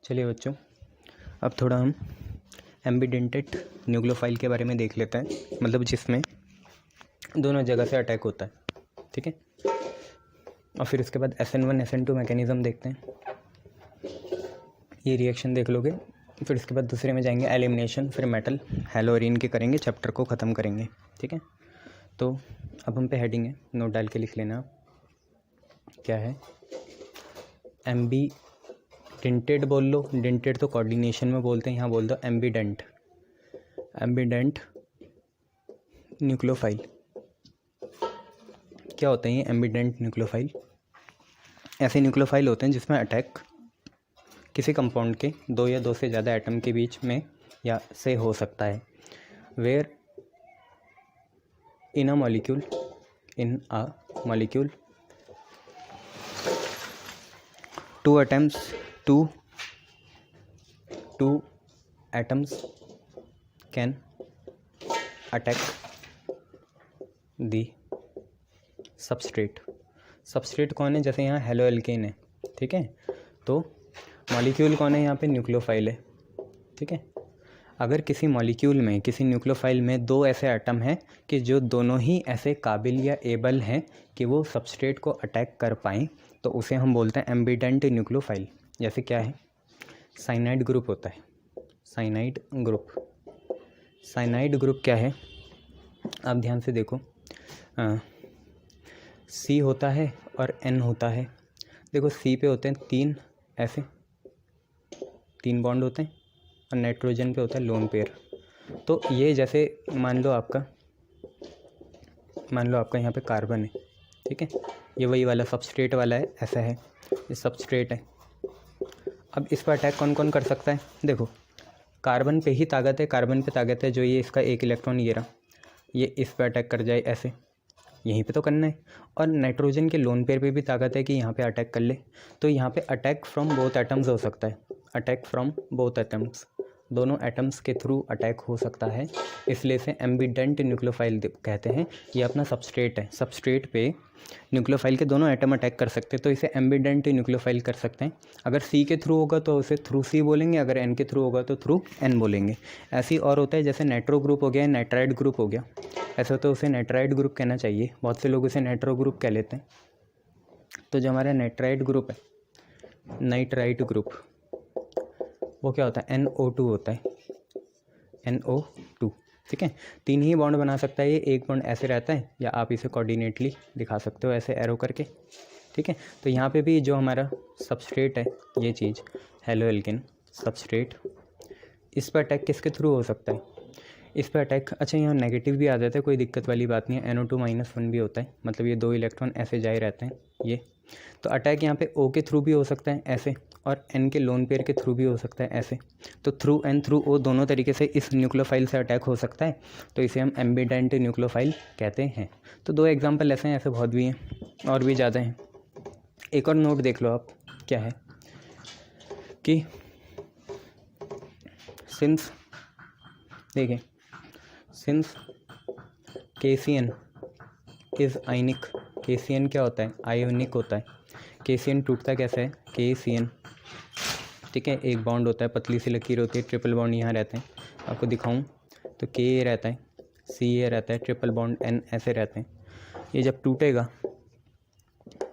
चलिए बच्चों, अब थोड़ा हम एम्बीडेंटेड न्यूक्लियोफाइल के बारे में देख लेते हैं, मतलब जिसमें दोनों जगह से अटैक होता है। ठीक है, और फिर उसके बाद SN1 SN2 मैकेनिज़्म देखते हैं, ये रिएक्शन देख लोगे। फिर उसके बाद दूसरे में जाएंगे एलिमिनेशन, फिर मेटल हैलोरीन के करेंगे, चैप्टर को ख़त्म करेंगे। ठीक है, तो अब हम पे हेडिंग है, नोट डाल के लिख लेना क्या है। एम्बीडेंटेड बोल लो, डेंटेड तो कोऑर्डिनेशन में बोलते हैं, यहाँ बोल दो एम्बीडेंट न्यूक्लियोफाइल। क्या होते हैं ये एम्बीडेंट न्यूक्लियोफाइल? ऐसे न्यूक्लियोफाइल होते हैं जिसमें अटैक किसी कंपाउंड के दो या दो से ज़्यादा एटम के बीच में या से हो सकता है। Where in a molecule two atoms can attack the substrate कौन है? जैसे यहाँ हेलो एल्केन है। ठीक है, तो मॉलिक्यूल कौन है? यहाँ पे न्यूक्लियोफाइल है। ठीक है, अगर किसी मॉलिक्यूल में, किसी न्यूक्लियोफाइल में दो ऐसे एटम हैं कि जो दोनों ही ऐसे काबिल या एबल हैं कि वो सबस्ट्रेट को अटैक कर पाएँ, तो उसे हम बोलते हैं एम्बीडेंट न्यूक्लियोफाइल। जैसे क्या है, साइनाइड ग्रुप होता है। साइनाइड ग्रुप क्या है? आप ध्यान से देखो, C होता है और N होता है। देखो C पे होते हैं तीन बॉन्ड होते हैं, और नाइट्रोजन पे होता है लोन पेयर। तो ये जैसे मान लो आपका यहाँ पे कार्बन है। ठीक है, ये वही वाला सबस्ट्रेट वाला है, ऐसा है, ये सबस्ट्रेट है। अब इस पर अटैक कौन कौन कर सकता है? देखो, कार्बन पे ही ताकत है, कार्बन पे ताकत है, जो ये इसका एक इलेक्ट्रॉन ये रहा, ये इस पर अटैक कर जाए, ऐसे यहीं पे तो करना है। और नाइट्रोजन के लोन पेयर पे भी ताकत है कि यहाँ पे अटैक कर ले। तो यहाँ पे अटैक फ्रॉम बोथ एटम्स हो सकता है, अटैक फ्रॉम बोथ एटम्स, दोनों एटम्स के थ्रू अटैक हो सकता है। इसलिए इसे एम्बीडेंट न्यूक्लियोफाइल कहते हैं। ये अपना सबस्ट्रेट है, सबस्ट्रेट पे न्यूक्लियोफाइल के दोनों एटम अटैक कर सकते हैं, तो इसे एम्बीडेंट न्यूक्लियोफाइल कर सकते हैं। अगर C के थ्रू होगा तो उसे थ्रू C बोलेंगे, अगर N के थ्रू होगा तो थ्रू N बोलेंगे। ऐसे ही और होता है, जैसे नाइट्रो ग्रुप हो गया, नाइट्राइड ग्रुप हो गया, ऐसा तो उसे नाइट्राइड ग्रुप कहना चाहिए, बहुत से लोग उसे नाइट्रो ग्रुप कह लेते हैं। तो जो हमारा नाइट्राइड ग्रुप है, नाइट्राइड ग्रुप, वो क्या होता है? NO2 होता है, NO2। ठीक है, तीन ही बॉन्ड बना सकता है ये, एक बॉन्ड ऐसे रहता है, या आप इसे कोऑर्डिनेटली दिखा सकते हो ऐसे एरो करके। ठीक है, तो यहाँ पे भी जो हमारा सबस्ट्रेट है, ये चीज़ हेलो एल्केन सबस्ट्रेट, इस पर अटैक किसके थ्रू हो सकता है? इस पर अटैक, अच्छा यहाँ नेगेटिव भी आ जाता है, कोई दिक्कत वाली बात नहीं है। NO2-1 भी होता है, मतलब ये दो इलेक्ट्रॉन ऐसे जाए रहते हैं ये। तो अटैक यहाँ पे O के थ्रू भी हो सकता है ऐसे, और N के लोन पेयर के थ्रू भी हो सकता है ऐसे। तो थ्रू N थ्रू O दोनों तरीके से इस न्यूक्लियोफाइल से अटैक हो सकता है, तो इसे हम एम्बीडेंट न्यूक्लियोफाइल कहते हैं। तो दो एग्जांपल ऐसे हैं, ऐसे बहुत भी हैं और भी ज़्यादा हैं। एक और नोट देख लो आप, क्या है कि सिंस देखिए, since KCN is ionic, KCN क्या होता है? आयोनिक होता है। KCN टूटता कैसे है? KCN, ठीक है, एक बॉन्ड होता है, पतली सी लकीर होती है, ट्रिपल बॉन्ड यहाँ रहते हैं, आपको दिखाऊं तो K रहता है, CA रहता है, ट्रिपल बॉन्ड N ऐसे रहते हैं। ये जब टूटेगा,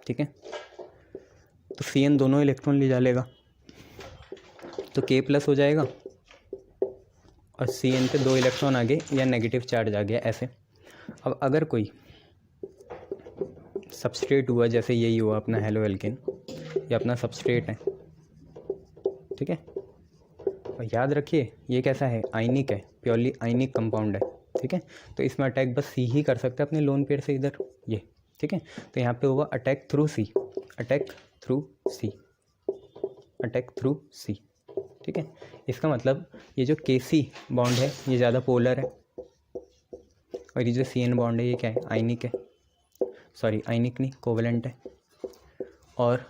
ठीक है, तो CN दोनों इलेक्ट्रॉन ले जा लेगा, तो K प्लस हो जाएगा, और CN पे दो इलेक्ट्रॉन आगे या नेगेटिव चार्ज आ गया ऐसे। अब अगर कोई सबस्ट्रेट हुआ, जैसे यही हुआ अपना हेलो एल्केन, ये अपना सबस्ट्रेट है। ठीक है, और याद रखिए ये कैसा है? आयनिक है, प्योरली आयनिक कंपाउंड है। ठीक है, तो इसमें अटैक बस C ही कर सकता है अपने लोन पेयर से, इधर ये। ठीक है, तो यहाँ पे होगा attack through C, attack through C, attack through C। ठीक है, इसका मतलब ये जो KC बॉन्ड है ये ज़्यादा पोलर है, और ये जो CN बॉन्ड है ये क्या है? आयनिक है, सॉरी आयनिक नहीं, कोवेलेंट है। और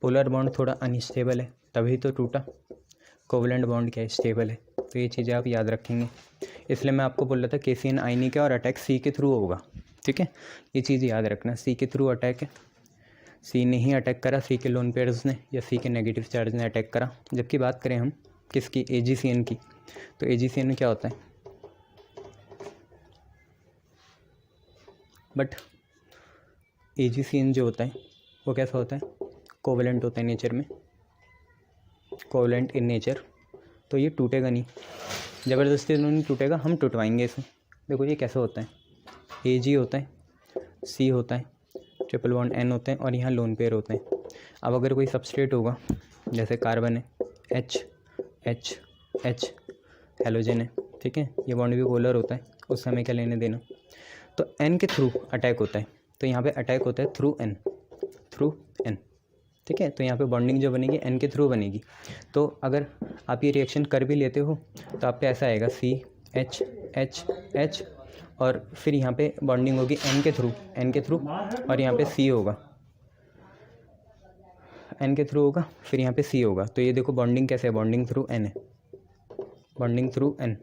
पोलर बॉन्ड थोड़ा अनस्टेबल है, तभी तो टूटा। कोवेलेंट बॉन्ड क्या है? स्टेबल है। तो ये चीज़ें आप याद रखेंगे, इसलिए मैं आपको बोल रहा था KCN आयनिक है और अटैक C के थ्रू होगा। ठीक है, ये चीज़ याद रखना, C के थ्रू अटैक है, सी ने ही अटैक करा, सी के लोन पेयर्स ने या सी के नेगेटिव चार्ज ने अटैक करा। जबकि बात करें हम किसकी, AgCN की, तो AgCN में क्या होता है, बट AgCN जो होता है वो कैसा होता है, कोवेलेंट होता है नेचर में, कोवेलेंट इन नेचर। तो ये टूटेगा नहीं, ज़बरदस्ती नहीं टूटेगा, हम टूटवाएंगे इसे। देखो ये कैसा होता है, Ag होता है, C होता है, ट्रिपल बॉन्ड N होते हैं और यहाँ लोन पेयर होते हैं। अब अगर कोई सबस्ट्रेट होगा, जैसे कार्बन है, H H H हेलोजन है, ठीक है, ये बॉन्ड भी पोलर होता है, उससे हमें क्या लेने देना। तो N के थ्रू अटैक होता है, तो यहाँ पे अटैक होता है थ्रू N, ठीक है। तो यहाँ पे बॉन्डिंग जो बनेगी N के थ्रू बनेगी। तो अगर आप ये रिएक्शन कर भी लेते हो तो आप पे ऐसा आएगा C H H H और फिर यहाँ पे बॉन्डिंग होगी N के थ्रू और यहाँ पे C होगा, N के थ्रू होगा, फिर यहाँ पे C होगा। तो ये देखो बॉन्डिंग कैसे है, बॉन्डिंग थ्रू N है, बॉन्डिंग थ्रू N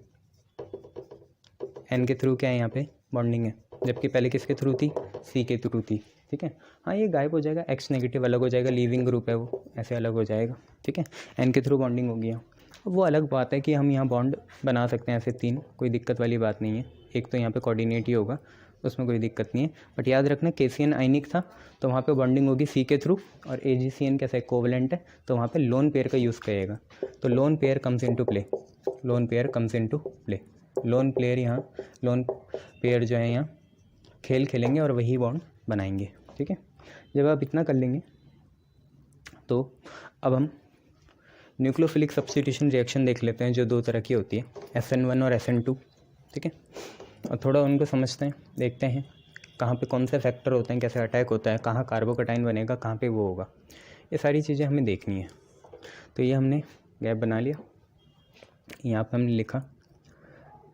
के थ्रू क्या है, यहाँ पे बॉन्डिंग है, जबकि पहले किसके थ्रू थी, C के थ्रू थी, ठीक है। हाँ ये गायब हो जाएगा, X नेगेटिव अलग हो जाएगा, लीविंग ग्रुप है वो, ऐसे अलग हो जाएगा, ठीक है। N के थ्रू बॉन्डिंग होगी यहाँ। वो अलग बात है कि हम यहाँ बॉन्ड बना सकते हैं ऐसे 3, कोई दिक्कत वाली बात नहीं है। एक तो यहाँ पे कोऑर्डिनेट ही होगा, उसमें कोई दिक्कत नहीं है। बट याद रखना KCN आयनिक था तो वहाँ पे बॉन्डिंग होगी C के थ्रू, और AgCN कैसा है, कोवेलेंट है, तो वहाँ पे लोन पेयर का यूज़ करेगा। तो lone pair comes into play, lone pair comes into play, loan player यहाँ, लोन पेयर जो है यहाँ खेल खेलेंगे और वही बॉन्ड बनाएंगे, ठीक है। जब आप इतना कर लेंगे तो अब हम न्यूक्लियोफिलिक सब्स्टिट्यूशन रिएक्शन देख लेते हैं, जो 2 तरह की होती है, SN1 और SN2, ठीक है। और थोड़ा उनको समझते हैं, देखते हैं कहाँ पे कौन से फैक्टर होते हैं, कैसे अटैक होता है, कहाँ कार्बोकटाइन बनेगा, कहाँ पे वो होगा, ये सारी चीज़ें हमें देखनी है। तो ये हमने गैप बना लिया, यहाँ पे हमने लिखा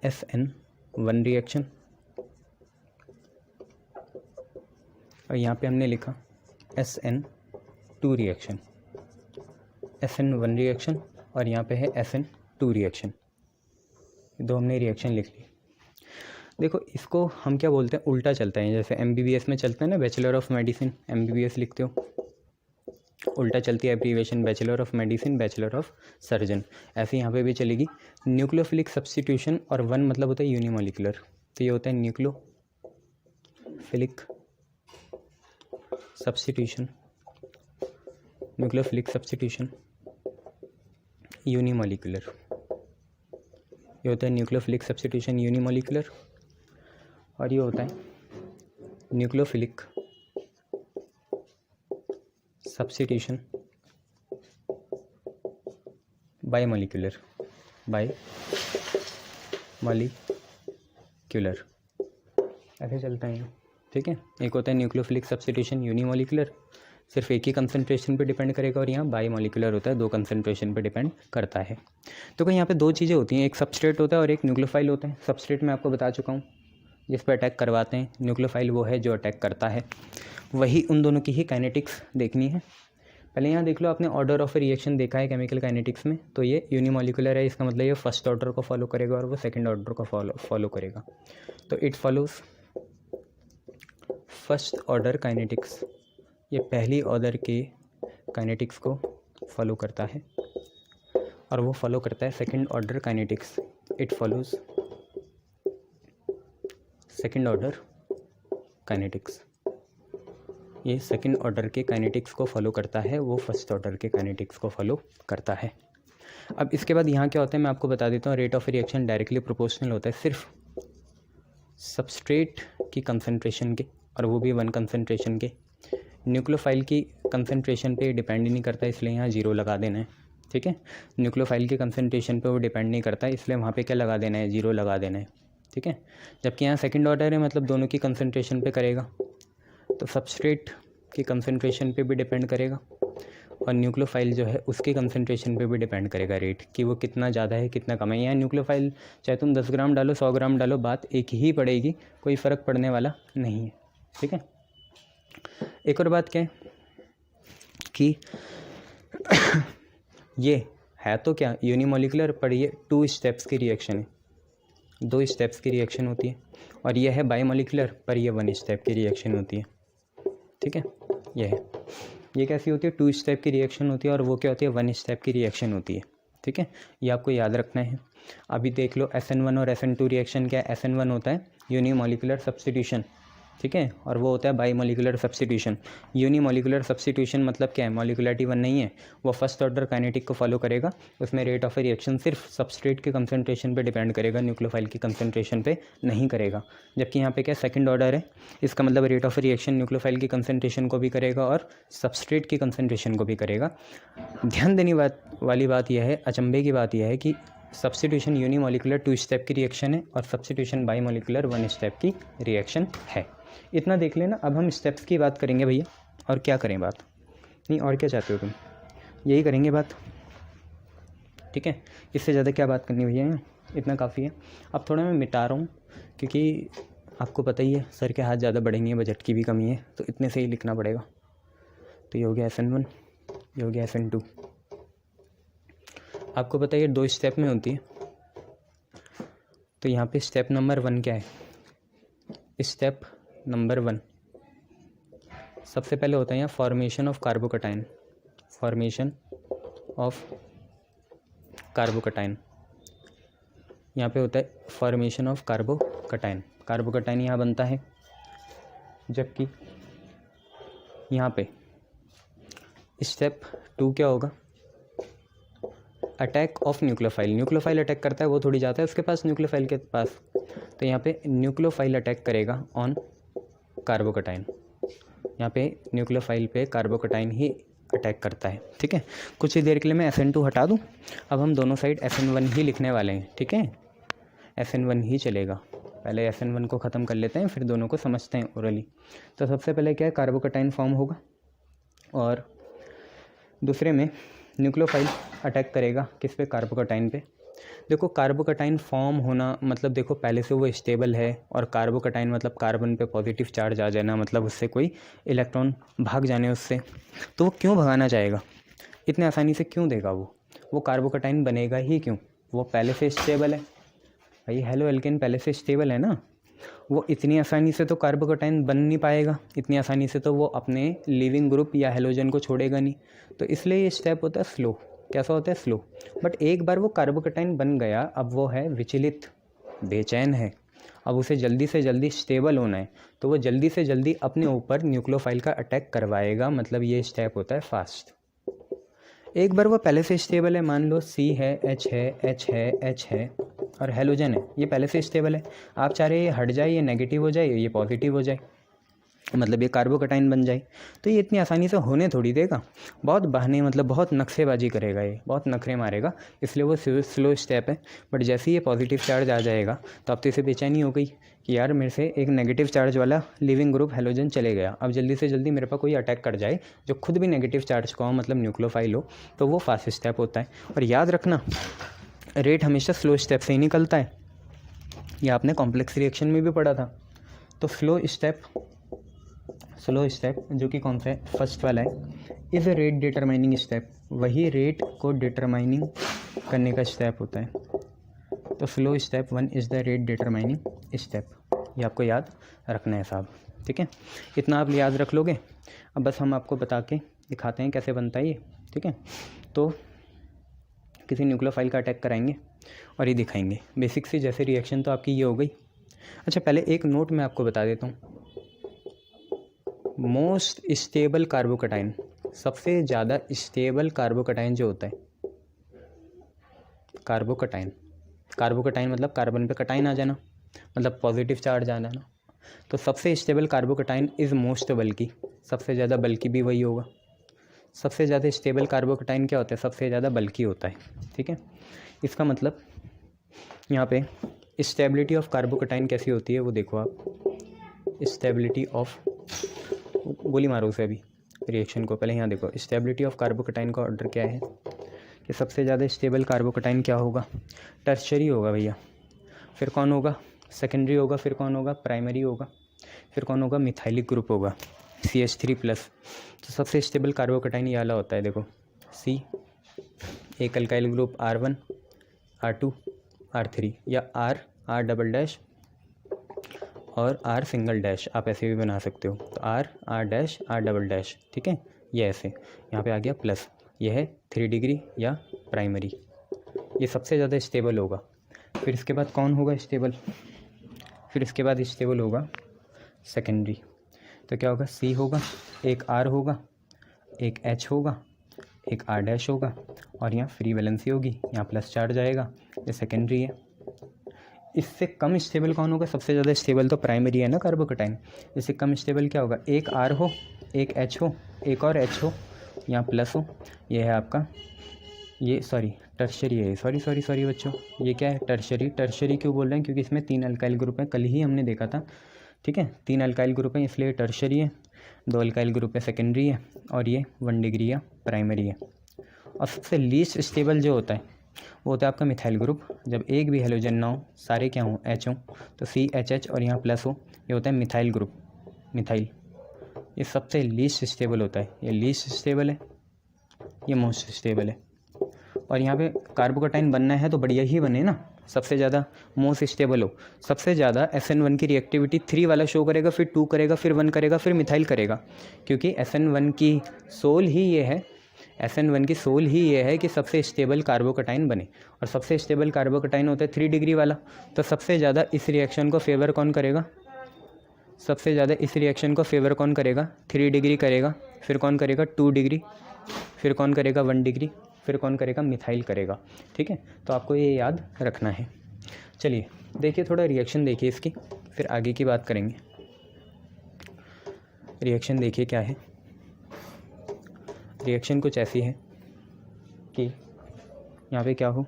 SN1 रिएक्शन और यहाँ पे हमने लिखा SN2 रिएक्शन, SN1 रिएक्शन और यहाँ पे है SN2 रिएक्शन, 2 हमने रिएक्शन लिख ली। देखो इसको हम क्या बोलते हैं, उल्टा चलता है, जैसे MBBS में चलता है ना, बैचलर ऑफ मेडिसिन MBBS लिखते हो, उल्टा चलती है abbreviation, bachelor of medicine, bachelor of surgeon, ऐसे यहाँ पे भी चलेगी। न्यूक्लियोफिलिक सब्स्टिट्यूशन और 1 मतलब होता है यूनिमोलिकुलर, तो ये होता है nucleophilic substitution, nucleophilic substitution unimolecular, ये होता है न्यूक्लियोफिलिक सब्स्टिट्यूशन यूनिमोलिकुलर, और ये होता है न्यूक्लियोफिलिक सब्स्टिट्यूशन बायमोलिकुलर, बायमोलिकुलर, ऐसे चलता है, ठीक है। एक होता है न्यूक्लियोफिलिक सब्स्टिट्यूशन यूनिमोलिकुलर, सिर्फ एक ही कंसंट्रेशन पे डिपेंड करेगा, और यहाँ बायमोलिकुलर होता है, 2 कंसंट्रेशन पे डिपेंड करता है। तो यहाँ पे 2 चीज़ें होती हैं, एक सबस्ट्रेट होता है और एक न्यूक्लियोफाइल होता है। सबस्ट्रेट मैं आपको बता चुका हूँ, जिस पर अटैक करवाते हैं, न्यूक्लियोफाइल वो है जो अटैक करता है। वही उन दोनों की ही काइनेटिक्स देखनी है। पहले यहाँ देख लो, आपने ऑर्डर ऑफ रिएक्शन देखा है केमिकल काइनेटिक्स में, तो ये यूनिमोलिकुलर है, इसका मतलब ये फर्स्ट ऑर्डर को फॉलो करेगा और वो सेकंड ऑर्डर को फॉलो करेगा। तो it follows first order kinetics, ये पहली ऑर्डर के काइनेटिक्स को फॉलो करता है, और वो फॉलो करता है second order kinetics. It follows second order kinetics, ये सेकंड ऑर्डर के काइनेटिक्स को फॉलो करता है, वो फर्स्ट ऑर्डर के काइनेटिक्स को फॉलो करता है। अब इसके बाद यहाँ क्या होता है मैं आपको बता देता हूँ। Rate of reaction directly proportional होता है सिर्फ सबस्ट्रेट की कंसंट्रेशन के, और वो भी 1 कंसंट्रेशन के। न्यूक्लियोफाइल की कंसंट्रेशन पे डिपेंड नहीं करता, इसलिए यहाँ 0 लगा देना है, ठीक है। न्यूक्लियोफाइल की कंसंट्रेशन पे वो डिपेंड नहीं करता, इसलिए वहाँ पे क्या लगा देना है, 0 लगा देना है, ठीक है। जबकि यहाँ सेकंड ऑर्डर है, मतलब दोनों की कंसंट्रेशन पे करेगा, तो सबस्ट्रेट की कंसंट्रेशन पे भी डिपेंड करेगा, और न्यूक्लियोफाइल जो है उसकी कंसंट्रेशन पे भी डिपेंड करेगा रेट, कि वो कितना ज़्यादा है कितना कम है। यहाँ न्यूक्लियोफाइल चाहे तुम 10 ग्राम डालो 100 ग्राम डालो, बात एक ही पड़ेगी, कोई फ़र्क पड़ने वाला नहीं है, ठीक है। एक और बात क्या है कि ये है तो क्या यूनिमोलिकुलर, पर ये 2 स्टेप्स की रिएक्शन है, 2 स्टेप्स की रिएक्शन होती है, और ये है बायमोलिकुलर, पर ये 1 स्टेप की रिएक्शन होती है, ठीक है। ये है। ये कैसी होती है, 2 स्टेप की रिएक्शन होती है और वो क्या होती है, 1 स्टेप की रिएक्शन होती है। ठीक है, ये आपको याद रखना है। अभी देख लो SN1 और SN2 रिएक्शन क्या है। SN1 होता है यूनिमोलिकुलर सब्स्टिट्यूशन, ठीक है, और वो होता है बाईमोलिकुलर सब्स्टिट्यूशन। यूनिमोलिकुलर सब्स्टिट्यूशन मतलब क्या है, मॉलिकुलरिटी 1 नहीं है, वो फर्स्ट ऑर्डर काइनेटिक को फॉलो करेगा। उसमें रेट ऑफ रिएक्शन सिर्फ सबस्ट्रेट के कंसंट्रेशन पे डिपेंड करेगा, न्यूक्लियोफाइल की कंसंट्रेशन पे नहीं करेगा। जबकि यहाँ पे क्या सेकंड ऑर्डर है, इसका मतलब रेट ऑफ रिएक्शन न्यूक्लियोफाइल की कंसंट्रेशन को भी करेगा और सबस्ट्रेट की कंसंट्रेशन को भी करेगा। ध्यान देने वाली बात यह है, अचंभे की बात यह है कि सब्स्टिट्यूशन यूनिमोलिकुलर 2 स्टेप की रिएक्शन है और सब्स्टिट्यूशन बाईमोलिकुलर 1 स्टेप की रिएक्शन है। इतना देख लेना। अब हम स्टेप्स की बात करेंगे भैया। और क्या करें बात, नहीं और क्या चाहते हो तुम, यही करेंगे बात, ठीक है। इससे ज़्यादा क्या बात करनी भैया, इतना काफ़ी है। अब थोड़ा मैं मिटा रहा हूँ क्योंकि आपको पता ही है सर के हाथ ज़्यादा बढ़ेंगे, बजट की भी कमी है, तो इतने से ही लिखना पड़ेगा। तो ये हो गया SN1, ये हो गया SN2। आपको पता है ये 2 स्टेप में होती है। तो यहाँ पे स्टेप नंबर 1 क्या है, स्टेप नंबर 1 सबसे पहले होता है यहाँ फॉर्मेशन ऑफ कार्बोकटाइन। फॉर्मेशन ऑफ कार्बोकटाइन, यहाँ पे होता है फॉर्मेशन ऑफ कार्बोकटाइन। कार्बोकटाइन यहाँ बनता है, जबकि यहाँ पे स्टेप 2 क्या होगा, attack of nucleophile. Nucleophile attack करता है, वो थोड़ी जाता है उसके पास, न्यूक्लियोफाइल के पास। तो यहाँ पे न्यूक्लियोफाइल अटैक करेगा ऑन कार्बोकटाइन। यहाँ पे न्यूक्लियोफाइल पे कार्बोकटाइन ही अटैक करता है, ठीक है। कुछ ही देर के लिए मैं SN2 हटा दूँ। अब हम दोनों साइड SN1 ही लिखने वाले हैं, ठीक है। SN1 ही चलेगा, पहले SN1 को ख़त्म कर लेते हैं, फिर दोनों को समझते हैं ओरली। तो सबसे पहले क्या है, कार्बोकटाइन फॉर्म होगा और दूसरे में न्यूक्लियोफाइल अटैक करेगा किस पे, कार्बोकटाइन पे। देखो कार्बोकटाइन फॉर्म होना मतलब देखो पहले से वो स्टेबल है, और कार्बोकटाइन मतलब कार्बन पे पॉजिटिव चार्ज आ जाना, मतलब उससे कोई इलेक्ट्रॉन भाग जाने उससे। तो वो क्यों भगाना चाहेगा, इतने आसानी से क्यों देगा वो कार्बोकटाइन बनेगा ही क्यों, वो पहले से स्टेबल है भाई। हेलो एल्केन पहले से स्टेबल है ना, वो इतनी आसानी से तो कार्बोकटाइन बन नहीं पाएगा, इतनी आसानी से तो वो अपने लिविंग ग्रुप या हेलोजन को छोड़ेगा नहीं। तो इसलिए ये स्टेप होता है स्लो। कैसा होता है, स्लो। बट एक बार वो कार्बोकटाइन बन गया, अब वो है विचलित, बेचैन है, अब उसे जल्दी से जल्दी स्टेबल होना है, तो वो जल्दी से जल्दी अपने ऊपर न्यूक्लियोफाइल का अटैक करवाएगा, मतलब ये स्टेप होता है फास्ट। एक बार वो पहले से स्टेबल है, मान लो C है, H है, H है, H है और हेलोजन है, ये पहले से स्टेबल है। आप चाह रहे हैं ये हट जाए, ये नेगेटिव हो जाए, ये पॉजिटिव हो जाए, मतलब ये कार्बोकटाइन बन जाए। तो ये इतनी आसानी से होने थोड़ी देगा, बहुत बहाने, मतलब बहुत नक्शेबाजी करेगा, ये बहुत नखरे मारेगा, इसलिए वो स्लो स्टेप है। बट जैसे ही ये पॉजिटिव चार्ज आ जाएगा तो अब तो इसे बेचैनी हो गई कि यार मेरे से एक नेगेटिव चार्ज वाला लिविंग ग्रुप हेलोजन चले गया, अब जल्दी से जल्दी मेरे पास कोई अटैक कर जाए जो खुद भी नेगेटिव चार्ज का हो, मतलब न्यूक्लियोफाइल हो, तो वो फास्ट स्टेप होता है। और याद रखना रेट हमेशा स्लो स्टेप से ही निकलता है, ये आपने कॉम्प्लेक्स रिएक्शन में भी पढ़ा था। तो स्लो स्टेप जो कि कौन सा है, फर्स्ट वाला है, is a rate determining step, वही रेट को डिटरमाइनिंग करने का स्टेप होता है। तो slow step 1 is the rate determining step, ये आपको याद रखना है साहब, ठीक है। इतना आप याद रख लोगे। अब बस हम आपको बता के दिखाते हैं कैसे बनता है ये, ठीक है। तो किसी न्यूक्लियोफाइल का अटैक कराएंगे और ये दिखाएंगे बेसिक सी, जैसे रिएक्शन तो आपकी ये हो गई। अच्छा पहले एक नोट मैं आपको बता देता हूँ, मोस्ट स्टेबल कार्बोकटाइन, सबसे ज़्यादा स्टेबल कार्बोकटाइन जो होता है, कार्बोकटाइन मतलब कार्बन पे कटाइन आ जाना, मतलब पॉजिटिव चार्ज आ जाना। तो सबसे स्टेबल कार्बोकटाइन इज़ मोस्ट बल्की, सबसे ज़्यादा बल्की भी वही होगा। सबसे ज़्यादा स्टेबल कार्बोकटाइन क्या होता है, सबसे ज़्यादा बल्की होता है, ठीक है। इसका मतलब यहाँ पे स्टेबिलिटी ऑफ कार्बोकटाइन कैसी होती है वो देखो आप। स्टेबिलिटी ऑफ, गोली मारो उसे अभी रिएक्शन को, पहले यहाँ देखो स्टेबिलिटी ऑफ कार्बोकटाइन का ऑर्डर क्या है कि सबसे ज़्यादा स्टेबल कार्बोकटाइन क्या होगा, टर्शरी होगा भैया। फिर कौन होगा, सेकेंडरी होगा। फिर कौन होगा, प्राइमरी होगा। फिर कौन होगा, मिथाइलिक ग्रुप होगा, CH3+। तो सबसे स्टेबल कार्बोकटाइन ये वाला होता है, देखो C, एक alkyl group R1, R2, R3 या R डबल डैश और R सिंगल डैश आप ऐसे भी बना सकते हो, तो R dash R double dash, ठीक है, ये ऐसे यहाँ पे आ गया प्लस, ये है 3 डिग्री या प्राइमरी, ये सबसे ज़्यादा स्टेबल होगा। फिर इसके बाद कौन होगा स्टेबल, फिर इसके बाद स्टेबल होगा सेकेंडरी, तो क्या होगा, C होगा, एक R होगा, एक H होगा, एक R डैश होगा, और यहाँ फ्री वैलेंसी होगी, यहाँ प्लस चार्ज आएगा, ये सेकेंडरी है। इससे कम स्टेबल कौन होगा, सबसे ज़्यादा स्टेबल तो प्राइमरी है ना कार्बोकटाइन, इससे कम स्टेबल क्या होगा, एक R हो, एक H हो, एक और H हो, यहाँ प्लस हो, ये है आपका, ये सॉरी टर्शरी है, सॉरी बच्चों, ये क्या है टर्शरी। टर्शरी क्यों बोल रहे हैं, क्योंकि इसमें 3 अल्काइल ग्रुप हैं, कल ही हमने देखा था, ठीक है, 3 अल्काइल ग्रुप हैं इसलिए टर्शरी है, 2 अल्काइल ग्रुप है सेकेंडरी है, और ये 1 डिग्री या प्राइमरी है। और सबसे लीस्ट स्टेबल जो होता है वो होता है आपका मिथाइल ग्रुप, जब एक भी हेलोजन ना हो, सारे क्या हों H हों, तो CHH और यहाँ प्लस हो, ये होता है मिथाइल ग्रुप, मिथाइल, ये सबसे लीस्ट स्टेबल होता है, ये लीस्ट स्टेबल है, ये मोस्ट स्टेबल है। और यहाँ पे कार्बोकटाइन बनना है तो बढ़िया ही बने ना, सबसे ज़्यादा मोस्ट स्टेबल हो, सबसे ज़्यादा SN1 की रिएक्टिविटी 3 वाला शो करेगा, फिर 2 करेगा, फिर 1 करेगा, फिर मिथाइल करेगा, क्योंकि SN1 की सोल ही ये है, SN1 की सोल ही ये है कि सबसे स्टेबल कार्बोकटाइन बने, और सबसे स्टेबल कार्बोकटाइन होता है 3 डिग्री वाला। तो सबसे ज़्यादा इस रिएक्शन को फेवर कौन करेगा, सबसे ज़्यादा इस रिएक्शन को फेवर कौन करेगा, 3 डिग्री करेगा, फिर कौन करेगा 2 डिग्री, फिर कौन करेगा 1 डिग्री, फिर कौन करेगा मिथाइल करेगा, ठीक है, तो आपको ये याद रखना है। चलिए देखिए थोड़ा रिएक्शन देखिए इसकी, फिर आगे की बात करेंगे। रिएक्शन देखिए क्या है, रिएक्शन कुछ ऐसी है कि यहाँ पे क्या हो,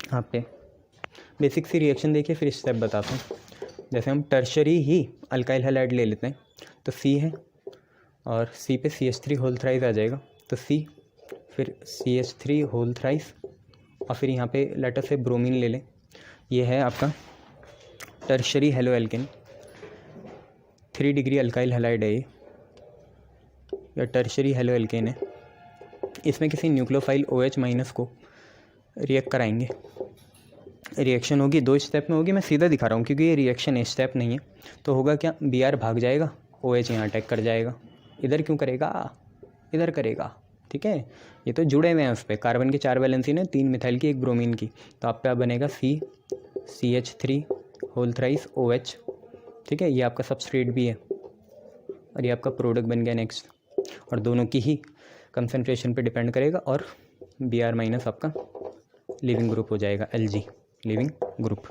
यहाँ पे बेसिक सी रिएक्शन देखिए, फिर स्टेप बताता हूँ। जैसे हम टर्शरी ही अल्काइल हैलाइड ले लेते हैं, तो C है, और C पे CH3 होल थ्राइस आ जाएगा, तो C, फिर CH3 होल थ्राइस, और फिर यहाँ पे लेटर से ब्रोमीन ले लें, ये है आपका tertiary halo alkane, 3 degree alkyl halide है ये, या टर्शरी हेलो एल्केन है। इसमें किसी न्यूक्लियोफाइल OH माइनस को रिएक्ट कराएंगे, रिएक्शन होगी 2 स्टेप में होगी, मैं सीधा दिखा रहा हूँ क्योंकि ये रिएक्शन स्टेप नहीं है। तो होगा क्या, Br भाग जाएगा, OH यहाँ अटैक कर जाएगा, इधर क्यों करेगा, इधर करेगा, ठीक है, ये तो जुड़े हुए हैं उस पर, कार्बन की 4 वैलेंसी ने, 3 मिथाइल की 1 ब्रोमीन की, तो आप पे बनेगा CH3 होल थ्राइस OH, ठीक है, ये आपका सबस्ट्रेट भी है, और ये आपका प्रोडक्ट बन गया नेक्स्ट, और दोनों की ही कंसंट्रेशन पे डिपेंड करेगा, और Br माइनस आपका लिविंग ग्रुप हो जाएगा, Lg लिविंग ग्रुप,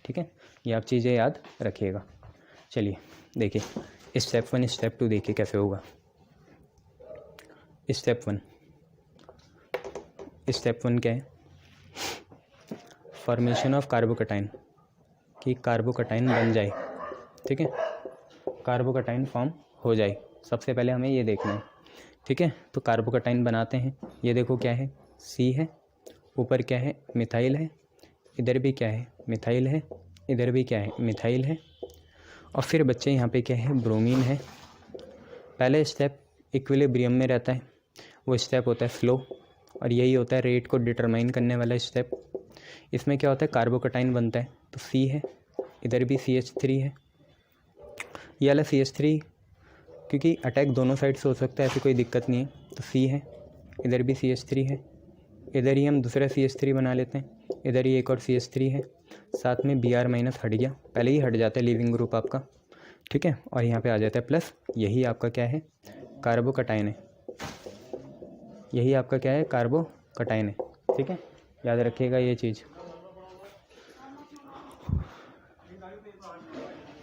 ठीक है, ये आप चीज़ें याद रखिएगा। चलिए देखिए स्टेप 1 स्टेप 2 देखिए कैसे होगा। स्टेप 1 क्या है, फॉर्मेशन ऑफ कार्बोकटाइन, कि कार्बोकटाइन बन जाए, ठीक है, कार्बोकटाइन फॉर्म हो जाए, सबसे पहले हमें ये देखना है, ठीक है। तो कार्बोकटाइन बनाते हैं, ये देखो क्या है, C है, ऊपर क्या है, मिथाइल है, इधर भी क्या है, मिथाइल है, इधर भी क्या है, मिथाइल है, और फिर बच्चे यहाँ पे क्या है, ब्रोमीन है। पहले स्टेप इक्विलिब्रियम में रहता है, वो स्टेप होता है फ्लो, और यही होता है रेट को डिटरमाइन करने वाला स्टेप। इसमें क्या होता है, कार्बोकटाइन बनता है, तो C है, इधर भी CH3 है, ये वाला CH3 क्योंकि अटैक दोनों साइड से हो सकता है, ऐसी कोई दिक्कत नहीं है, तो C है, इधर भी CH3 है, इधर ही हम दूसरा CH3 बना लेते हैं, इधर ही एक और CH3 है, साथ में Br माइनस हट गया, पहले ही हट जाता है लिविंग ग्रुप आपका, ठीक है, और यहाँ पे आ जाता है प्लस, यही आपका क्या है, कार्बोकटाइन है, यही आपका क्या है, कार्बोकटाइन है, ठीक है, याद रखिएगा ये चीज़,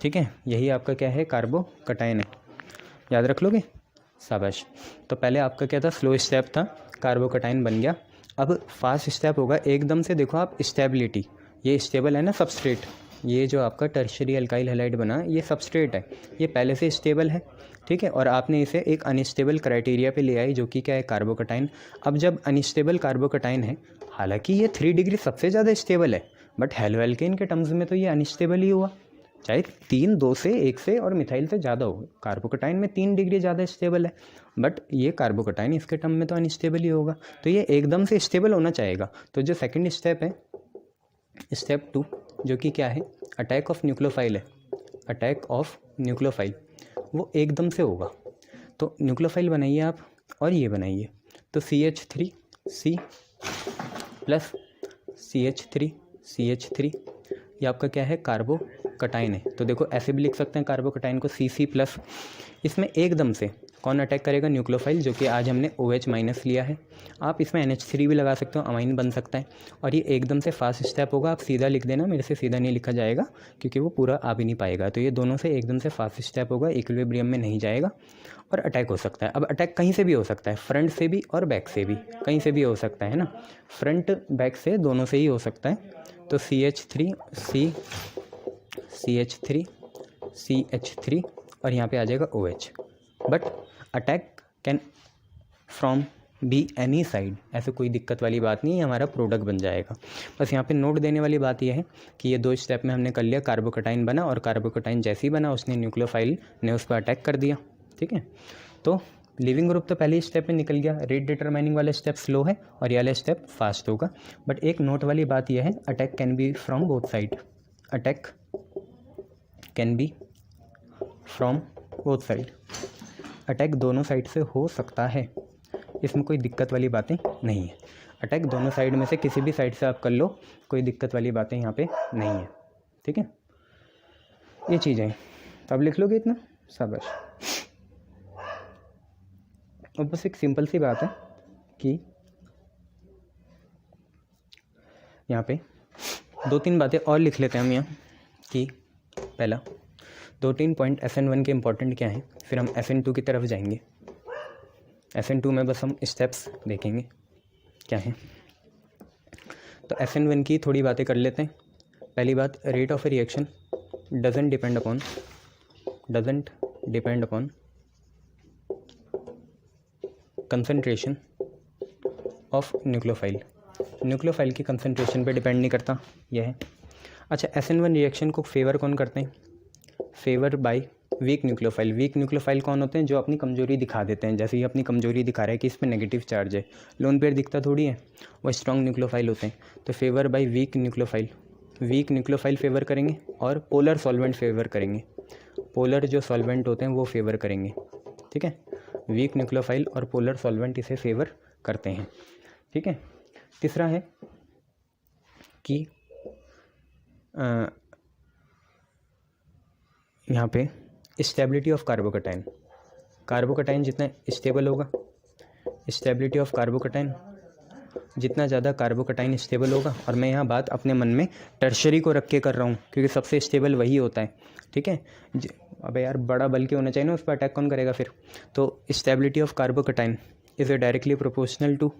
ठीक है, यही आपका क्या है, कार्बोकटाइन है, याद रख लोगे, शाबाश। तो पहले आपका क्या था, स्लो स्टेप था, कार्बोकटाइन बन गया। अब फास्ट स्टेप होगा एकदम से, देखो आप स्टेबिलिटी, ये स्टेबल है ना सबस्ट्रेट, ये जो आपका टर्शरी अल्काइल हैलाइड बना ये सबस्ट्रेट है, ये पहले से स्टेबल है, ठीक है, और आपने इसे एक अनस्टेबल क्राइटेरिया पे ले आई जो कि क्या है, कार्बोकटाइन। अब जब अनस्टेबल कार्बोकटाइन है, हालांकि ये 3 डिग्री सबसे ज़्यादा स्टेबल है, बट हेलोएल्केन के टर्म्स में तो ये अनस्टेबल ही हुआ, चाहे 3 2 से 1 से और मिथाइल से ज़्यादा हो। कार्बोकटाइन में 3 डिग्री ज़्यादा स्टेबल है, बट ये कार्बोकटाइन इसके टर्म में तो अनस्टेबल ही होगा, तो ये एकदम से स्टेबल होना चाहेगा। तो जो सेकंड स्टेप है, स्टेप 2, जो कि क्या है, अटैक ऑफ न्यूक्लियोफाइल है, अटैक ऑफ न्यूक्लियोफाइल, वो एकदम से होगा। तो न्यूक्लियोफाइल बनाइए आप और ये बनाइए, तो CH3C प्लस CH3 ये आपका क्या है, कार्बोकटाइन है। तो देखो ऐसे भी लिख सकते हैं कार्बोकटाइन को CC प्लस। इसमें एकदम से कौन अटैक करेगा, न्यूक्लियोफाइल, जो कि आज हमने OH माइनस लिया है। आप इसमें NH3 भी लगा सकते हो, अमाइन बन सकता है। और ये एकदम से फास्ट स्टेप होगा, आप सीधा लिख देना, मेरे से सीधा नहीं लिखा जाएगा क्योंकि वो पूरा आ भी नहीं पाएगा। तो ये दोनों से एकदम से फास्ट स्टेप होगा, इक्विलिब्रियम में नहीं जाएगा और अटैक हो सकता है। अब अटैक कहीं से भी हो सकता है, फ्रंट से भी और बैक से भी, कहीं से भी हो सकता है ना, फ्रंट बैक से दोनों से ही हो सकता है। तो CH3 और यहाँ पे आ जाएगा OH। But attack can from be any side, ऐसे कोई दिक्कत वाली बात नहीं है, हमारा प्रोडक्ट बन जाएगा। बस यहाँ पे नोट देने वाली बात यह है कि ये 2 स्टेप में हमने कर लिया, कार्बोकटाइन बना और कार्बोकटाइन जैसे ही बना उसने न्यूक्लियोफाइल ने उस पर अटैक कर दिया। ठीक है, तो लिविंग ग्रुप तो पहले ही स्टेप में निकल गया। रेट डिटरमाइनिंग वाला स्टेप स्लो है और ये वाला स्टेप फास्ट होगा। बट एक नोट वाली बात यह है, attack can be from both side, attack can be from both side, attack दोनों साइड से हो सकता है, इसमें कोई दिक्कत वाली बातें नहीं है। अटैक दोनों साइड में से किसी भी साइड से आप कर लो, कोई दिक्कत वाली बातें यहाँ पे नहीं है। ठीक है, ये चीज़ें तो अब लिख लोगे इतना, शाबाश। और बस एक सिंपल सी बात है कि यहाँ पे 2-3 बातें और लिख लेते हैं हम यहाँ, कि पहला 2-3 पॉइंट SN1 के इम्पोर्टेंट क्या हैं, फिर हम SN2 की तरफ जाएंगे। SN2 में बस हम स्टेप्स देखेंगे क्या हैं। तो SN1 की थोड़ी बातें कर लेते हैं। पहली बात, rate of reaction doesn't depend upon concentration of nucleophile की कंसंट्रेशन पे डिपेंड नहीं करता, यह है। अच्छा, SN1 रिएक्शन को फेवर कौन करते हैं, favour by weak nucleophile. Weak nucleophile कौन होते हैं, जो अपनी कमजोरी दिखा देते हैं। जैसे ये अपनी कमजोरी दिखा रहा है कि इस पर नेगेटिव चार्ज है, लोन पेयर दिखता थोड़ी है, वो स्ट्रॉन्ग न्यूक्लियोफाइल होते हैं। तो favour by weak nucleophile favour करेंगे और पोलर सॉल्वेंट फेवर करेंगे। पोलर जो सॉल्वेंट होते हैं वो फेवर करेंगे। ठीक है, वीक न्यूक्लियोफाइल और पोलर सॉल्वेंट इसे फेवर करते हैं। ठीक है, तीसरा है कि यहाँ पे स्टेबिलिटी ऑफ कार्बोकटाइन जितना स्टेबल होगा, स्टेबिलिटी ऑफ कार्बोकटाइन जितना ज़्यादा कार्बोकटाइन स्टेबल होगा, और मैं यहाँ बात अपने मन में टर्शरी को रख के कर रहा हूँ क्योंकि सबसे स्टेबल वही होता है। ठीक है, अबे यार बड़ा बल के होना चाहिए ना, उस पर अटैक कौन करेगा फिर। तो stability of carbocation is directly proportional to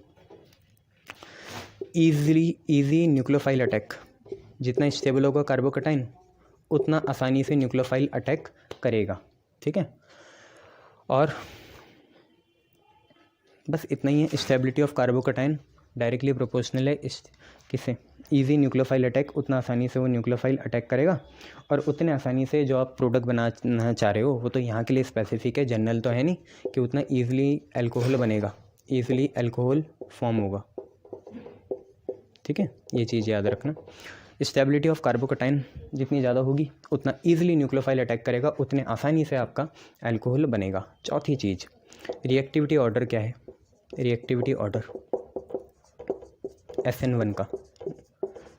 easy nucleophile attack. जितना स्टेबल होगा कार्बोकटाइन उतना आसानी से न्यूक्लियोफाइल अटैक करेगा। ठीक है, और बस इतना ही है। स्टेबिलिटी ऑफ कार्बोकटाइन डायरेक्टली प्रोपोर्शनल है किससे, इजी न्यूक्लियोफाइल अटैक, उतना आसानी से वो न्यूक्लियोफाइल अटैक करेगा और उतने आसानी से जो आप प्रोडक्ट बनाना चाह रहे हो वो तो यहाँ के लिए स्पेसिफिक है, जनरल तो है नहीं कि उतना ईजिली अल्कोहल बनेगा, ईजिली अल्कोहल फॉर्म होगा। ठीक है, ये चीज़ याद रखना। स्टेबिलिटी ऑफ कार्बोकटाइन जितनी ज़्यादा होगी उतना ईजिली न्यूक्लियोफाइल अटैक करेगा, उतने आसानी से आपका अल्कोहल बनेगा। चौथी चीज़, रिएक्टिविटी ऑर्डर क्या है, रिएक्टिविटी ऑर्डर SN1 का,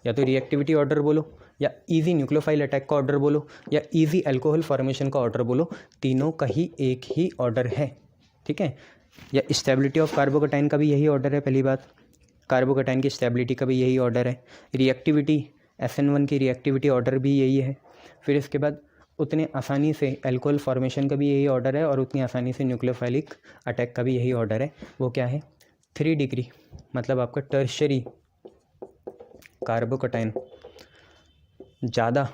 या तो रिएक्टिविटी ऑर्डर बोलो या इजी न्यूक्लियोफाइल अटैक का ऑर्डर बोलो या इजी अल्कोहल फॉर्मेशन का ऑर्डर बोलो, तीनों का ही एक ही ऑर्डर है। ठीक है, या स्टेबिलिटी ऑफ कार्बोकटाइन का भी यही ऑर्डर है, पहली बात कार्बोकटाइन की स्टेबिलिटी का भी यही ऑर्डर है, रिएक्टिविटी SN1 की रिएक्टिविटी ऑर्डर भी यही है। फिर इसके बाद उतने आसानी से अल्कोहल फॉर्मेशन का भी यही ऑर्डर है और उतनी आसानी से न्यूक्लियोफाइलिक अटैक का भी यही ऑर्डर है। वो क्या है, 3 डिग्री, मतलब आपका टर्शरी कार्बोकटाइन ज़्यादा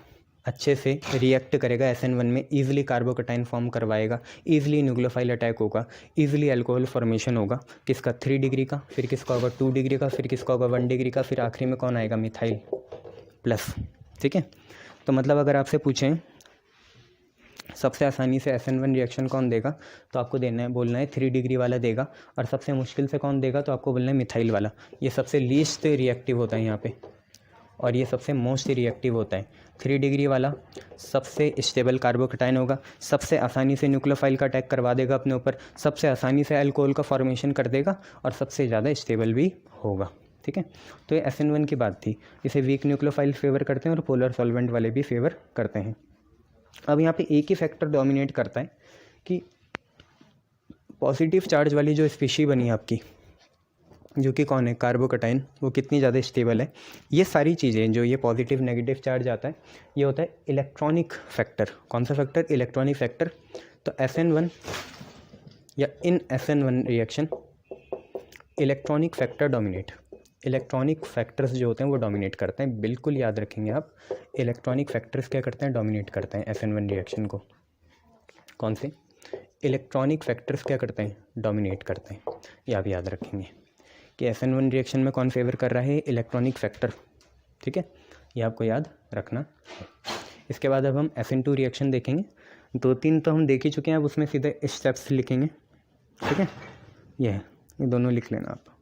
अच्छे से रिएक्ट करेगा SN1 में, ईजिली कार्बोकटाइन फॉर्म करवाएगा, ईजिली न्यूक्लियोफाइल अटैक होगा, ईजिली अल्कोहल फॉर्मेशन होगा। किसका, 3 डिग्री का, फिर किसका होगा 2 डिग्री का, फिर किसका होगा 1 डिग्री का, फिर आखिरी में कौन आएगा, मिथाइल प्लस। ठीक है, तो मतलब अगर आपसे पूछें सबसे आसानी से SN1 रिएक्शन कौन देगा तो आपको देना है, बोलना है 3 डिग्री वाला देगा, और सबसे मुश्किल से कौन देगा तो आपको बोलना है मिथाइल वाला। ये सबसे लीस्ट रिएक्टिव होता है यहाँ पे, और ये सबसे मोस्ट रिएक्टिव होता है। 3 डिग्री वाला सबसे स्टेबल कार्बोकेटाइन होगा, सबसे आसानी से न्यूक्लियोफाइल का अटैक करवा देगा अपने ऊपर, सबसे आसानी से अल्कोहल का फॉर्मेशन कर देगा और सबसे ज़्यादा स्टेबल भी होगा। ठीक है, तो ये SN1 की बात थी। इसे वीक न्यूक्लियोफाइल फेवर करते हैं और पोलर सॉल्वेंट वाले भी फेवर करते हैं। अब यहाँ पे एक ही फैक्टर डोमिनेट करता है कि पॉजिटिव चार्ज वाली जो स्पीशी बनी है आपकी, जो कि कौन है, कार्बोकेटाइन, वो कितनी ज़्यादा स्टेबल है। ये सारी चीज़ें जो ये पॉजिटिव नेगेटिव चार्ज आता है, ये होता है इलेक्ट्रॉनिक फैक्टर। कौन सा फैक्टर, इलेक्ट्रॉनिक फैक्टर। तो SN1 या इन SN1 reaction electronic factor dominate, electronic factors जो होते हैं वो डोमिनेट करते हैं। बिल्कुल याद रखेंगे आप, इलेक्ट्रॉनिक फैक्टर्स क्या करते हैं, डोमिनेट करते हैं SN1 रिएक्शन को। कौन से इलेक्ट्रॉनिक फैक्टर्स क्या करते हैं, डोमिनेट करते हैं। ये आप याद रखेंगे कि SN1 रिएक्शन में कौन फेवर कर रहा है, इलेक्ट्रॉनिक फैक्टर। ठीक है, ये आपको याद रखना है। इसके बाद अब हम SN2 रिएक्शन देखेंगे। 2-3 तो हम देख ही चुके हैं, अब उसमें सीधे स्टेप्स लिखेंगे। ठीक है, ये है, ये दोनों लिख लेना आप।